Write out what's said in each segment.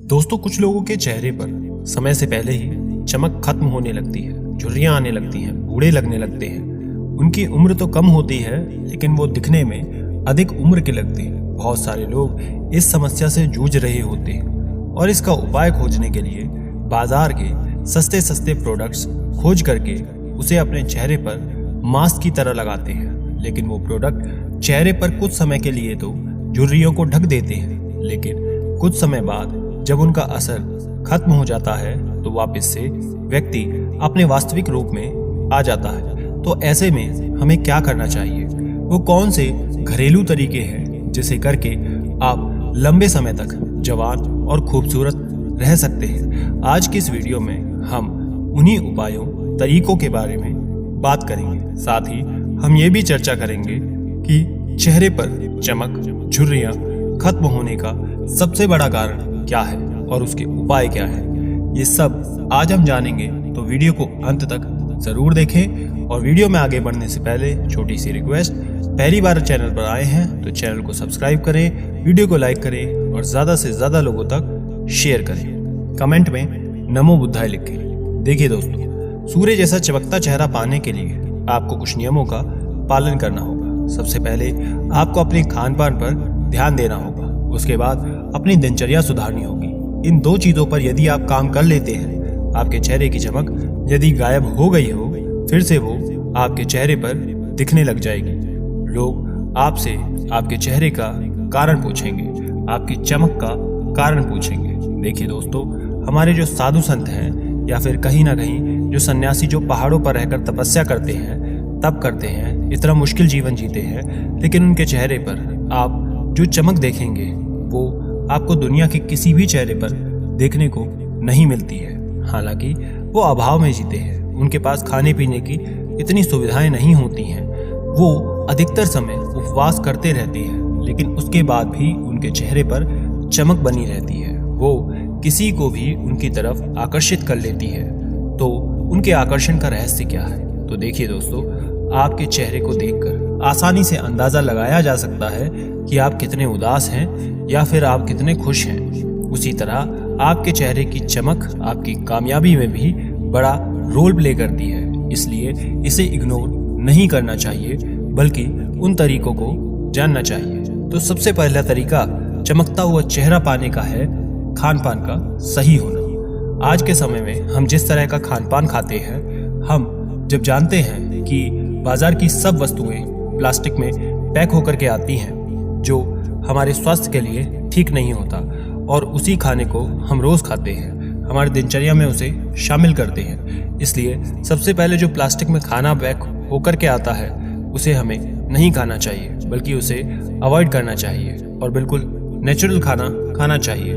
दोस्तों, कुछ लोगों के चेहरे पर समय से पहले ही चमक खत्म होने लगती है, झुर्रियां आने लगती हैं, बूढ़े लगने लगते हैं। उनकी उम्र तो कम होती है लेकिन वो दिखने में अधिक उम्र के लगते हैं। बहुत सारे लोग इस समस्या से जूझ रहे होते हैं और इसका उपाय खोजने के लिए बाजार के सस्ते सस्ते प्रोडक्ट्स खोज करके उसे अपने चेहरे पर मास्क की तरह लगाते हैं। लेकिन वो प्रोडक्ट चेहरे पर कुछ समय के लिए तो झुर्रियों को ढक देते हैं, लेकिन कुछ समय बाद जब उनका असर खत्म हो जाता है तो वापस से व्यक्ति अपने वास्तविक रूप में आ जाता है। तो ऐसे में हमें क्या करना चाहिए? वो कौन से घरेलू तरीके हैं जिसे करके आप लंबे समय तक जवान और खूबसूरत रह सकते हैं? आज की इस वीडियो में हम उन्हीं उपायों, तरीकों के बारे में बात करेंगे। साथ ही हम ये भी चर्चा करेंगे कि चेहरे पर चमक, झुर्रियां खत्म होने का सबसे बड़ा कारण क्या है और उसके उपाय क्या है। ये सब आज हम जानेंगे, तो वीडियो को अंत तक जरूर देखें। और वीडियो में आगे बढ़ने से पहले छोटी सी रिक्वेस्ट, पहली बार चैनल पर आए हैं तो चैनल को सब्सक्राइब करें, वीडियो को लाइक करें और ज्यादा से ज्यादा लोगों तक शेयर करें। कमेंट में नमो बुद्धाय लिखें। देखिए दोस्तों, सूर्य जैसा चमकता चेहरा पाने के लिए आपको कुछ नियमों का पालन करना होगा। सबसे पहले आपको अपने खान पान पर ध्यान देना होगा। उसके बाद अपनी दिनचर्या सुधारनी होगी। इन दो चीजों पर यदि आप काम कर लेते हैं, आपके चेहरे की चमक यदि गायब हो गई हो, फिर से वो आपके चेहरे पर दिखने लग जाएगी। लोग आपसे आपके चेहरे का कारण पूछेंगे, आपकी चमक का कारण पूछेंगे। देखिए दोस्तों, हमारे जो साधु संत हैं या फिर कहीं ना कहीं जो सन्यासी जो पहाड़ों पर रहकर तपस्या करते हैं, तप करते हैं, इतना मुश्किल जीवन जीते हैं, लेकिन उनके चेहरे पर आप जो चमक देखेंगे वो आपको दुनिया के किसी भी चेहरे पर देखने को नहीं मिलती है। हालांकि वो अभाव में जीते हैं, उनके पास खाने पीने की इतनी सुविधाएं नहीं होती हैं, वो अधिकतर समय उपवास करते रहते हैं, लेकिन उसके बाद भी उनके चेहरे पर चमक बनी रहती है। वो किसी को भी उनकी तरफ आकर्षित कर लेती है। तो उनके आकर्षण का रहस्य क्या है? तो देखिए दोस्तों, आपके चेहरे को देखकर आसानी से अंदाजा लगाया जा सकता है कि आप कितने उदास हैं या फिर आप कितने खुश हैं। उसी तरह आपके चेहरे की चमक आपकी कामयाबी में भी बड़ा रोल प्ले करती है। इसलिए इसे इग्नोर नहीं करना चाहिए, बल्कि उन तरीकों को जानना चाहिए। तो सबसे पहला तरीका चमकता हुआ चेहरा पाने का है खान पान का सही होना। आज के समय में हम जिस तरह का खान पान खाते हैं, हम जब जानते हैं कि बाजार की सब वस्तुएं प्लास्टिक में पैक होकर के आती हैं, जो हमारे स्वास्थ्य के लिए ठीक नहीं होता, और उसी खाने को हम रोज खाते हैं, हमारी दिनचर्या में उसे शामिल करते हैं। इसलिए सबसे पहले जो प्लास्टिक में खाना पैक होकर के आता है, उसे हमें नहीं खाना चाहिए, बल्कि उसे अवॉइड करना चाहिए और बिल्कुल नेचुरल खाना खाना चाहिए।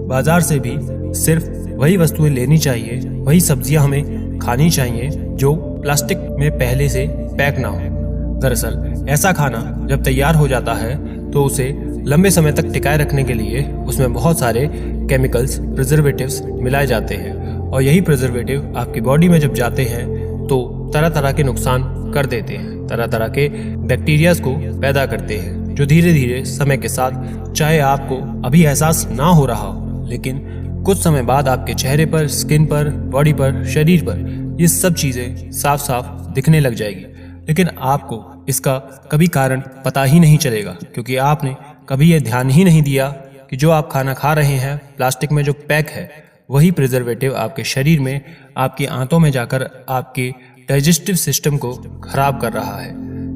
बाजार से भी सिर्फ वही वस्तुएं लेनी चाहिए, वही सब्जियां हमें खानी चाहिए जो प्लास्टिक में पहले से पैक ना हो। दरअसल ऐसा खाना जब तैयार हो जाता है तो उसे लंबे समय तक टिकाए रखने के लिए उसमें बहुत सारे केमिकल्स, प्रिजर्वेटिव्स मिलाए जाते हैं, और यही प्रिजर्वेटिव आपकी बॉडी में जब जाते हैं तो तरह तरह के नुकसान कर देते हैं, तरह तरह के बैक्टीरियाज को पैदा करते हैं, जो धीरे धीरे समय के साथ, चाहे आपको अभी एहसास ना हो रहा हो, लेकिन कुछ समय बाद आपके चेहरे पर, स्किन पर, बॉडी पर, शरीर पर ये सब चीजें साफ साफ दिखने लग जाएगी। लेकिन आपको इसका कभी कारण पता ही नहीं चलेगा, क्योंकि आपने कभी ये ध्यान ही नहीं दिया कि जो आप खाना खा रहे हैं, प्लास्टिक में जो पैक है, वही प्रिजर्वेटिव आपके शरीर में, आपकी आंतों में जाकर आपके डाइजेस्टिव सिस्टम को खराब कर रहा है।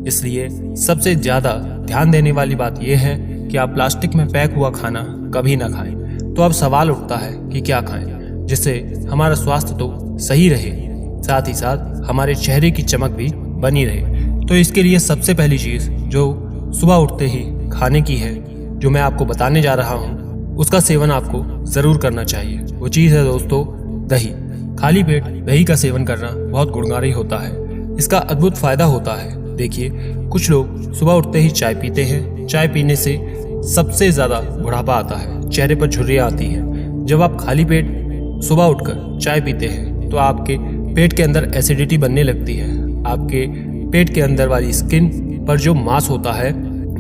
इसलिए सबसे ज्यादा ध्यान देने वाली बात यह है कि आप प्लास्टिक में पैक हुआ खाना कभी ना खाएं। तो अब सवाल उठता है कि क्या खाएं जिससे हमारा स्वास्थ्य तो सही रहे, साथ ही साथ हमारे चेहरे की चमक भी बनी रहे। तो इसके लिए सबसे पहली चीज जो सुबह उठते ही खाने की है, जो मैं आपको बताने जा रहा हूँ, उसका सेवन आपको जरूर करना चाहिए। वो चीज है दोस्तों दही। खाली पेट दही का सेवन करना बहुत गुणकारी होता है। इसका अद्भुत फायदा होता है। देखिए, कुछ लोग सुबह उठते ही चाय पीते हैं। चाय पीने से सबसे ज्यादा बुढ़ापा आता है, चेहरे पर झुर्रियां आती हैं। जब आप खाली पेट सुबह उठकर चाय पीते हैं तो आपके पेट के अंदर एसिडिटी बनने लगती है। आपके पेट के अंदर वाली स्किन पर जो मांस होता है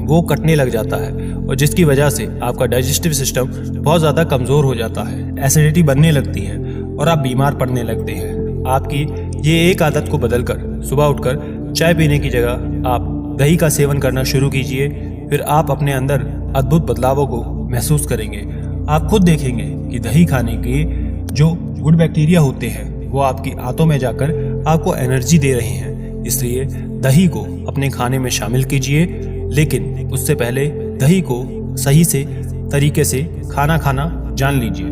वो कटने लग जाता है और जिसकी वजह से आपका डाइजेस्टिव सिस्टम बहुत ज़्यादा कमज़ोर हो जाता है, एसिडिटी बनने लगती है और आप बीमार पड़ने लगते हैं। आपकी ये एक आदत को बदलकर सुबह उठकर चाय पीने की जगह आप दही का सेवन करना शुरू कीजिए। फिर आप अपने अंदर अद्भुत बदलावों को महसूस करेंगे। आप खुद देखेंगे कि दही खाने के जो गुड बैक्टीरिया होते हैं वो आपकी आंतों में जाकर आपको एनर्जी दे रहे हैं। इसलिए दही को अपने खाने में शामिल कीजिए, लेकिन उससे पहले दही को सही से तरीके से खाना जान लीजिए,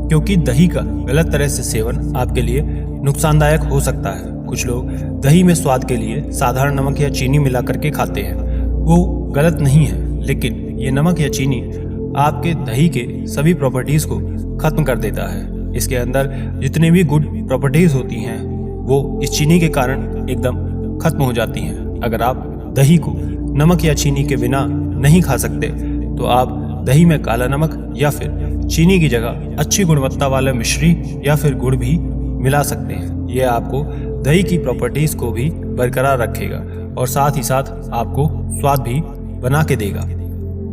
क्योंकि दही का गलत तरह से सेवन आपके लिए नुकसानदायक हो सकता है। कुछ लोग दही में स्वाद के लिए साधारण नमक या चीनी मिला करके खाते हैं। वो गलत नहीं है, लेकिन ये नमक या चीनी आपके दही के सभी प्रॉपर्टीज को खत्म कर देता है। इसके अंदर जितने भी गुड प्रॉपर्टीज होती हैं वो इस चीनी के कारण एकदम खत्म हो जाती हैं। अगर आप दही को नमक या चीनी के बिना नहीं खा सकते तो आप दही में काला नमक या फिर चीनी की जगह अच्छी गुणवत्ता वाला मिश्री या फिर गुड़ भी मिला सकते हैं। यह आपको दही की प्रॉपर्टीज को भी बरकरार रखेगा और साथ ही साथ आपको स्वाद भी बना के देगा।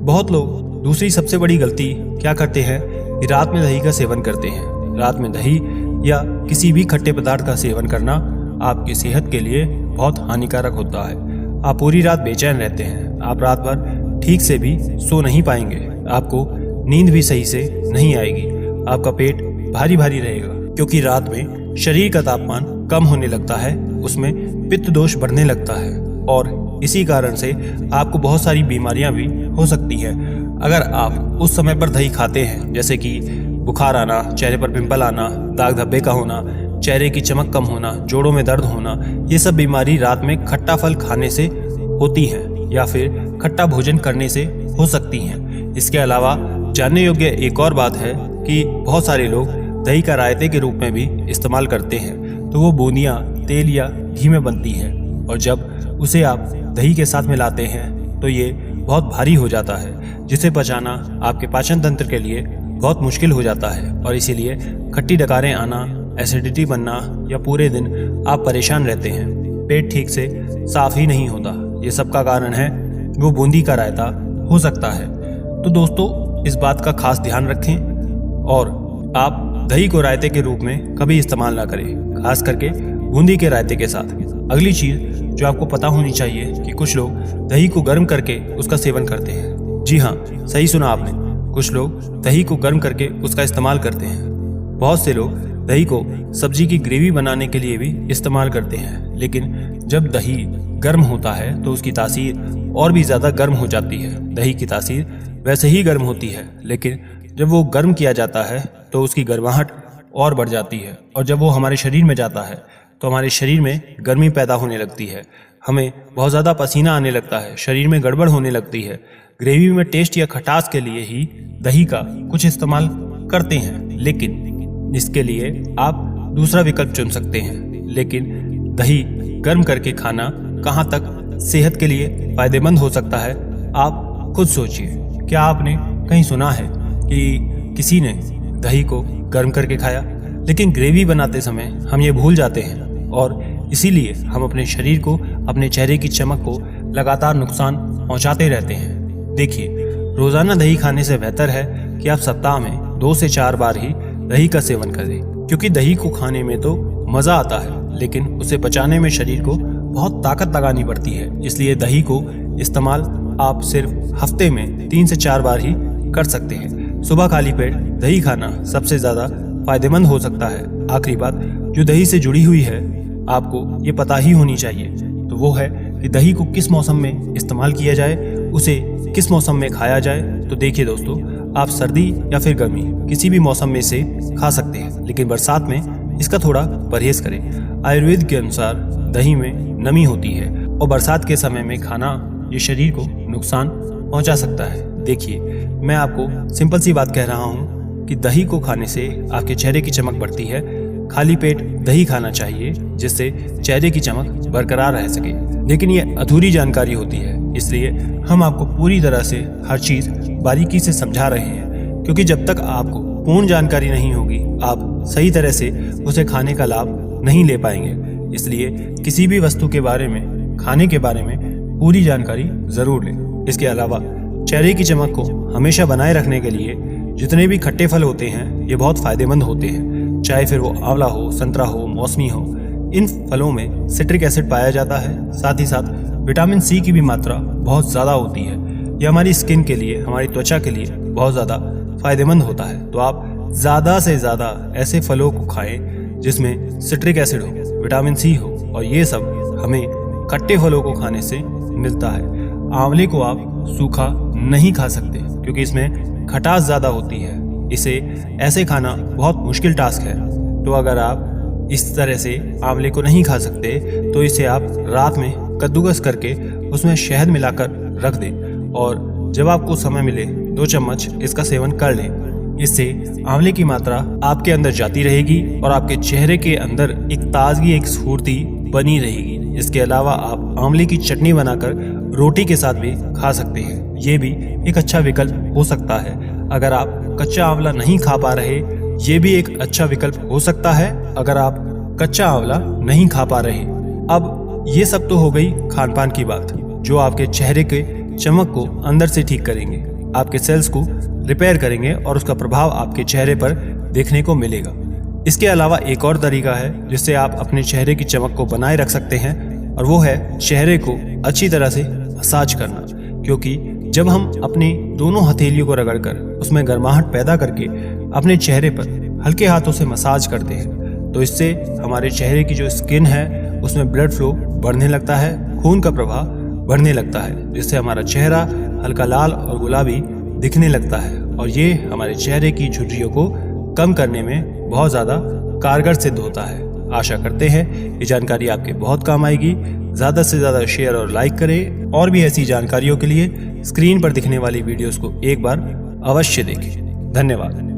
बहुत लोग दूसरी सबसे बड़ी गलती क्या करते हैं कि रात में दही का सेवन करते हैं। रात में दही या किसी भी खट्टे पदार्थ का सेवन करना आपकी सेहत के लिए बहुत हानिकारक होता है। आप पूरी रात बेचैन रहते हैं, आप रात भर ठीक से भी सो नहीं पाएंगे, आपको नींद भी सही से नहीं आएगी, आपका पेट भारी भारी रहेगा, क्योंकि रात में शरीर का तापमान कम होने लगता है, उसमें पित्त दोष बढ़ने लगता है और इसी कारण से आपको बहुत सारी बीमारियां भी हो सकती हैं। अगर आप उस समय पर दही खाते हैं, जैसे कि बुखार आना, चेहरे पर पिंपल आना, दाग धब्बे का होना, चेहरे की चमक कम होना, जोड़ों में दर्द होना, ये सब बीमारी रात में खट्टा फल खाने से होती हैं या फिर खट्टा भोजन करने से हो सकती हैं। इसके अलावा जानने योग्य एक और बात है कि बहुत सारे लोग दही का रायते के रूप में भी इस्तेमाल करते हैं। तो वो बूंदियाँ तेल या घी में बनती हैं और जब उसे आप दही के साथ मिलाते हैं तो ये बहुत भारी हो जाता है, जिसे पचाना आपके पाचन तंत्र के लिए बहुत मुश्किल हो जाता है और इसीलिए खट्टी डकारें आना, एसिडिटी बनना या पूरे दिन आप परेशान रहते हैं, पेट ठीक से साफ ही नहीं होता। ये सब का कारण है वो बूंदी का रायता हो सकता है। तो दोस्तों, इस बात का खास ध्यान रखें और आप दही को रायते के रूप में कभी इस्तेमाल ना करें, खास करके बूंदी के रायते के साथ। अगली चीज जो आपको पता होनी चाहिए कि कुछ लोग दही को गर्म करके उसका सेवन करते हैं। जी हाँ, सही सुना आपने, कुछ लोग दही को गर्म करके उसका इस्तेमाल करते हैं। बहुत से लोग दही को सब्जी की ग्रेवी बनाने के लिए भी इस्तेमाल करते हैं, लेकिन जब दही गर्म होता है तो उसकी तासीर और भी ज़्यादा गर्म हो जाती है। दही की तासीर वैसे ही गर्म होती है, लेकिन जब वो गर्म किया जाता है तो उसकी गर्माहट और बढ़ जाती है और जब वो हमारे शरीर में जाता है तो हमारे शरीर में गर्मी पैदा होने लगती है, हमें बहुत ज़्यादा पसीना आने लगता है, शरीर में गड़बड़ होने लगती है। ग्रेवी में टेस्ट या खटास के लिए ही दही का कुछ इस्तेमाल करते हैं, लेकिन इसके लिए आप दूसरा विकल्प चुन सकते हैं। लेकिन दही गर्म करके खाना कहाँ तक सेहत के लिए फायदेमंद हो सकता है, आप खुद सोचिए। क्या आपने कहीं सुना है कि किसी ने दही को गर्म करके खाया? लेकिन ग्रेवी बनाते समय हम ये भूल जाते हैं और इसीलिए हम अपने शरीर को, अपने चेहरे की चमक को लगातार नुकसान पहुंचाते रहते हैं। देखिए, रोजाना दही खाने से बेहतर है कि आप सप्ताह में 2 से 4 बार ही दही का सेवन करें, क्योंकि दही को खाने में तो मजा आता है, लेकिन उसे पचाने में शरीर को बहुत ताकत लगानी पड़ती है। इसलिए दही को इस्तेमाल आप सिर्फ हफ्ते में 3 से 4 बार ही कर सकते हैं। सुबह खाली पेट दही खाना सबसे ज्यादा फायदेमंद हो सकता है। आखिरी बात जो दही से जुड़ी हुई है, आपको ये पता ही होनी चाहिए, तो वो है कि दही को किस मौसम में इस्तेमाल किया जाए, उसे किस मौसम में खाया जाए। तो देखिए दोस्तों, आप सर्दी या फिर गर्मी किसी भी मौसम में से खा सकते हैं, लेकिन बरसात में इसका थोड़ा परहेज करें। आयुर्वेद के अनुसार दही में नमी होती है और बरसात के समय में खाना ये शरीर को नुकसान पहुंचा सकता है। देखिए, मैं आपको सिंपल सी बात कह रहा हूँ कि दही को खाने से आपके चेहरे की चमक बढ़ती है। खाली पेट दही खाना चाहिए, जिससे चेहरे की चमक बरकरार रह सके। लेकिन ये अधूरी जानकारी होती है, इसलिए हम आपको पूरी तरह से हर चीज बारीकी से समझा रहे हैं, क्योंकि जब तक आपको पूर्ण जानकारी नहीं होगी, आप सही तरह से उसे खाने का लाभ नहीं ले पाएंगे। इसलिए किसी भी वस्तु के बारे में, खाने के बारे में पूरी जानकारी जरूर लें। इसके अलावा चेहरे की चमक को हमेशा बनाए रखने के लिए जितने भी खट्टे फल होते हैं ये बहुत फायदेमंद होते हैं, चाहे फिर वो आंवला हो, संतरा हो, मौसमी हो। इन फलों में सिट्रिक एसिड पाया जाता है, साथ ही साथ विटामिन सी की भी मात्रा बहुत ज़्यादा होती है। ये हमारी स्किन के लिए, हमारी त्वचा के लिए बहुत ज़्यादा फायदेमंद होता है। तो आप ज़्यादा से ज़्यादा ऐसे फलों को खाएं जिसमें सिट्रिक एसिड हो, विटामिन सी हो, और ये सब हमें खट्टे फलों को खाने से मिलता है। आंवले को आप सूखा नहीं खा सकते क्योंकि इसमें खटास ज़्यादा होती है, इसे ऐसे खाना बहुत मुश्किल टास्क है। तो अगर आप इस तरह से आंवले को नहीं खा सकते तो इसे आप रात में कद्दूकस करके उसमें शहद मिलाकर रख दें और जब आपको समय मिले 2 चम्मच इसका सेवन कर लें। इससे आंवले की मात्रा आपके अंदर जाती रहेगी और आपके चेहरे के अंदर एक ताजगी, एक स्फूर्ति बनी रहेगी। इसके अलावा आप आंवले की चटनी बनाकर रोटी के साथ भी खा सकते हैं। ये भी एक अच्छा विकल्प हो सकता है। अगर आप कच्चा आंवला नहीं खा पा रहे, ये भी एक अच्छा विकल्प हो सकता है अगर आप कच्चा आंवला नहीं खा पा रहे। अब ये सब तो हो गई खान पान की बात, जो आपके चेहरे के चमक को अंदर से ठीक करेंगे, आपके सेल्स को रिपेयर करेंगे और उसका प्रभाव आपके चेहरे पर देखने को मिलेगा। इसके अलावा एक और तरीका है जिससे आप अपने चेहरे की चमक को बनाए रख सकते हैं, और वो है चेहरे को अच्छी तरह से मसाज करना। क्योंकि जब हम अपनी दोनों हथेलियों को रगड़कर उसमें गर्माहट पैदा करके अपने चेहरे पर हल्के हाथों से मसाज करते हैं तो इससे हमारे चेहरे की जो स्किन है उसमें ब्लड फ्लो बढ़ने लगता है, खून का प्रवाह बढ़ने लगता है, जिससे हमारा चेहरा हल्का लाल और गुलाबी दिखने लगता है। और ये हमारे चेहरे की झुर्रियों को कम करने में बहुत ज़्यादा कारगर सिद्ध होता है। आशा करते हैं ये जानकारी आपके बहुत काम आएगी। ज़्यादा से ज़्यादा शेयर और लाइक करें, और भी ऐसी जानकारियों के लिए स्क्रीन पर दिखने वाली वीडियोस को एक बार अवश्य देखें। धन्यवाद।